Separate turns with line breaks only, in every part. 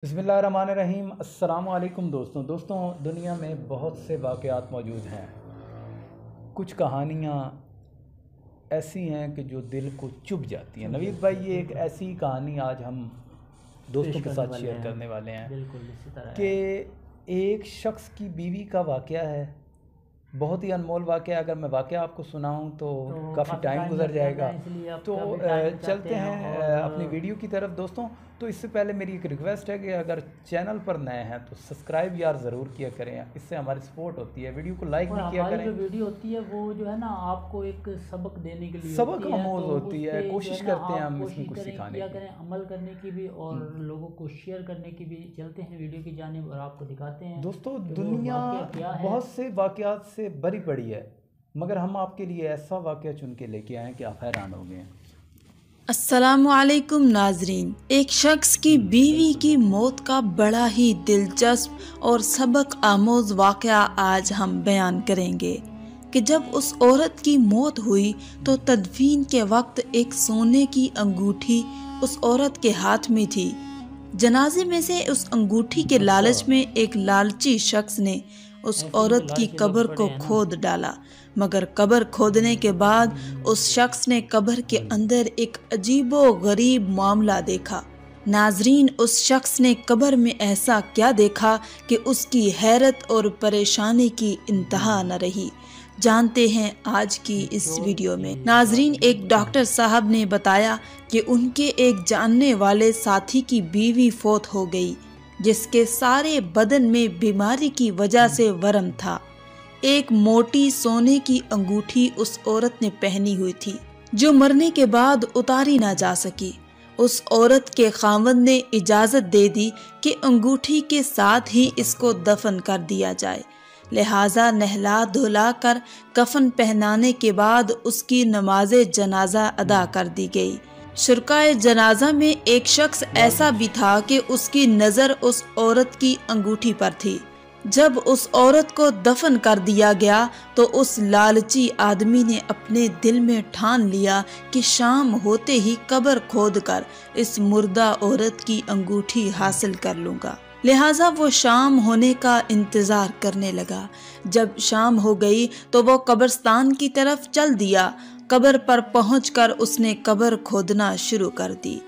बिस्मिल्लाहिर्रहमानिर्रहीम। अस्सलाम वालेकुम दोस्तों, दुनिया में बहुत से वाक़यात मौजूद हैं। कुछ कहानियाँ ऐसी हैं कि जो दिल को चुभ जाती हैं। नवीद भाई, ये एक ऐसी कहानी आज हम दोस्तों के साथ शेयर करने वाले हैं।
बिल्कुल इसी तरह
कि एक शख्स की बीवी का वाक़या है, बहुत ही अनमोल वाक़या। अगर मैं वाक़या आपको सुनाऊं तो काफ़ी टाइम गुजर जाएगा, तो चलते हैं अपनी वीडियो की तरफ दोस्तों। तो इससे पहले मेरी एक रिक्वेस्ट है कि अगर चैनल पर नए हैं तो सब्सक्राइब यार ज़रूर किया करें, इससे हमारी सपोर्ट होती है। वीडियो को लाइक भी किया करें।
जो वीडियो होती है वो जो है ना, आपको एक सबक देने के लिए
सबक आमोज़ होती है। कोशिश करते हैं हम इसमें कुछ सिखाने की,
अमल करने की भी और लोगों को शेयर करने की भी। चलते हैं वीडियो की जानिब और आपको दिखाते हैं
दोस्तों। दुनिया बहुत से वाक़यात से भरी पड़ी है, मगर हम आपके लिए ऐसा वाक़या चुन के लेके आए हैं कि आप हैरान हो गए।
अस्सलामुअलैकुम नाजरीन। एक शख्स की बीवी की मौत का बड़ा ही दिलचस्प और सबक आमोज वाक़या आज हम बयान करेंगे कि जब उस औरत की मौत हुई तो तदफीन के वक्त एक सोने की अंगूठी उस औरत के हाथ में थी। जनाजे में से उस अंगूठी के लालच में एक लालची शख्स ने उस औरत की कब्र को खोद डाला, मगर कब्र खोदने के बाद उस शख्स ने कब्र के अंदर एक अजीबो गरीब मामला देखा। नाजरीन, उस शख्स ने कब्र में ऐसा क्या देखा कि उसकी हैरत और परेशानी की इंतहा न रही। जानते हैं आज की इस वीडियो में। नाजरीन, एक डॉक्टर साहब ने बताया कि उनके एक जानने वाले साथी की बीवी फौत हो गई, जिसके सारे बदन में बीमारी की वजह से वरम था। एक मोटी सोने की अंगूठी उस औरत ने पहनी हुई थी, जो मरने के बाद उतारी ना जा सकी। उस औरत के खावंद ने इजाजत दे दी कि अंगूठी के साथ ही इसको दफन कर दिया जाए। लिहाजा नहला धुला कर कफन पहनाने के बाद उसकी नमाज़े जनाजा अदा कर दी गई। शुरकाए जनाजा में एक शख्स ऐसा भी था कि उसकी नज़र उस औरत की अंगूठी पर थी। जब उस औरत को दफन कर दिया गया तो उस लालची आदमी ने अपने दिल में ठान लिया कि शाम होते ही कब्र खोदकर इस मुर्दा औरत की अंगूठी हासिल कर लूंगा। लिहाजा वो शाम होने का इंतजार करने लगा। जब शाम हो गई तो वो कब्रिस्तान की तरफ चल दिया। कब्र पर पहुंचकर उसने कब्र खोदना शुरू कर दी।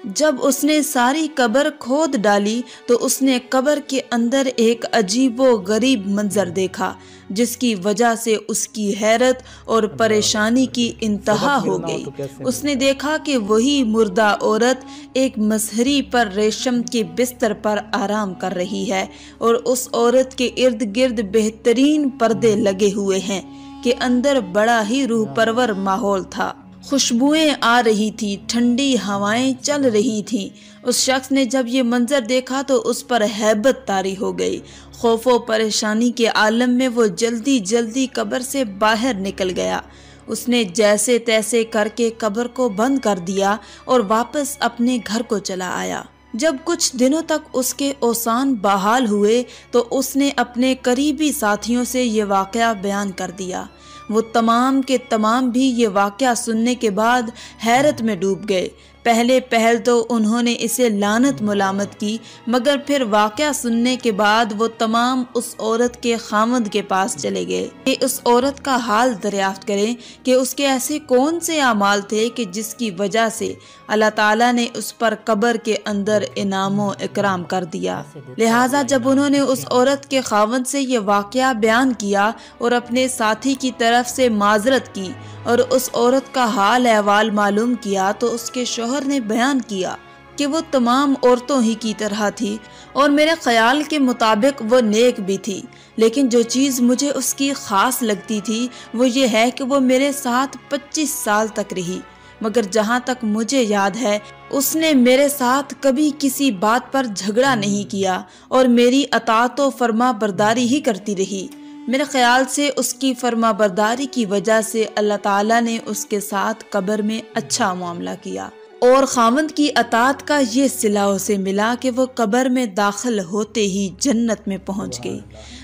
जब उसने सारी कब्र खोद डाली तो उसने कब्र के अंदर एक अजीबो गरीब मंजर देखा, जिसकी वजह से उसकी हैरत और परेशानी की इंतहा हो गई। उसने देखा कि वही मुर्दा औरत एक मसहरी पर रेशम के बिस्तर पर आराम कर रही है और उस औरत के इर्द गिर्द बेहतरीन पर्दे लगे हुए हैं कि अंदर बड़ा ही रूह परवर माहौल था। खुशबुएं आ रही थी, ठंडी हवाएं चल रही थीं। उस शख्स ने जब ये मंजर देखा तो उस पर हैबत तारी हो गई। खौफो परेशानी के आलम में वो जल्दी जल्दी कब्र से बाहर निकल गया। उसने जैसे तैसे करके कब्र को बंद कर दिया और वापस अपने घर को चला आया। जब कुछ दिनों तक उसके औसान बहाल हुए तो उसने अपने करीबी साथियों से ये वाक़या बयान कर दिया। वो तमाम के तमाम भी ये वाक़या सुनने के बाद हैरत में डूब गए। पहले पहल तो उन्होंने इसे लानत मुलामत की, मगर फिर वाक़या सुनने के बाद वो तमाम उस औरत के खामद के पास चले गए कि उस औरत का हाल दरियाफ्त करें कि उसके ऐसे कौन से अमाल थे कि जिसकी वजह से अल्लाह ताला ने उस पर कब्र के अंदर इनामो इकराम कर दिया। लिहाजा जब उन्होंने उस औरत के खावंद से ये वाक़या बयान किया और अपने साथी की तरफ से माजरत की और उस औरत का हाल अहवाल मालूम किया, तो उसके शौहर ने बयान किया कि वो तमाम औरतों ही की तरह थी और मेरे ख्याल के मुताबिक वो नेक भी थी, लेकिन जो चीज़ मुझे उसकी ख़ास लगती थी वो ये है कि वो मेरे साथ 25 साल तक रही, मगर जहाँ तक मुझे याद है उसने मेरे साथ कभी किसी बात पर झगड़ा नहीं किया और मेरी अताअत व फरमा बरदारी ही करती रही। मेरे ख्याल से उसकी फरमा बरदारी की वजह से अल्लाह ताला ने उसके साथ कब्र में अच्छा मामला किया और खामंद की अताअत का ये सिला उसे मिला कि वो कब्र में दाखिल होते ही जन्नत में पहुंच गई।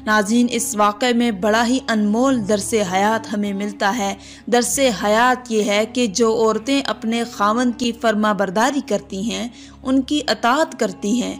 नाज़रीन, इस वाक़े में बड़ा ही अनमोल दरसे हयात हमें मिलता है। दरसे हयात ये है कि जो औरतें अपने खामंद की फरमा बरदारी करती हैं, उनकी अताअत करती हैं,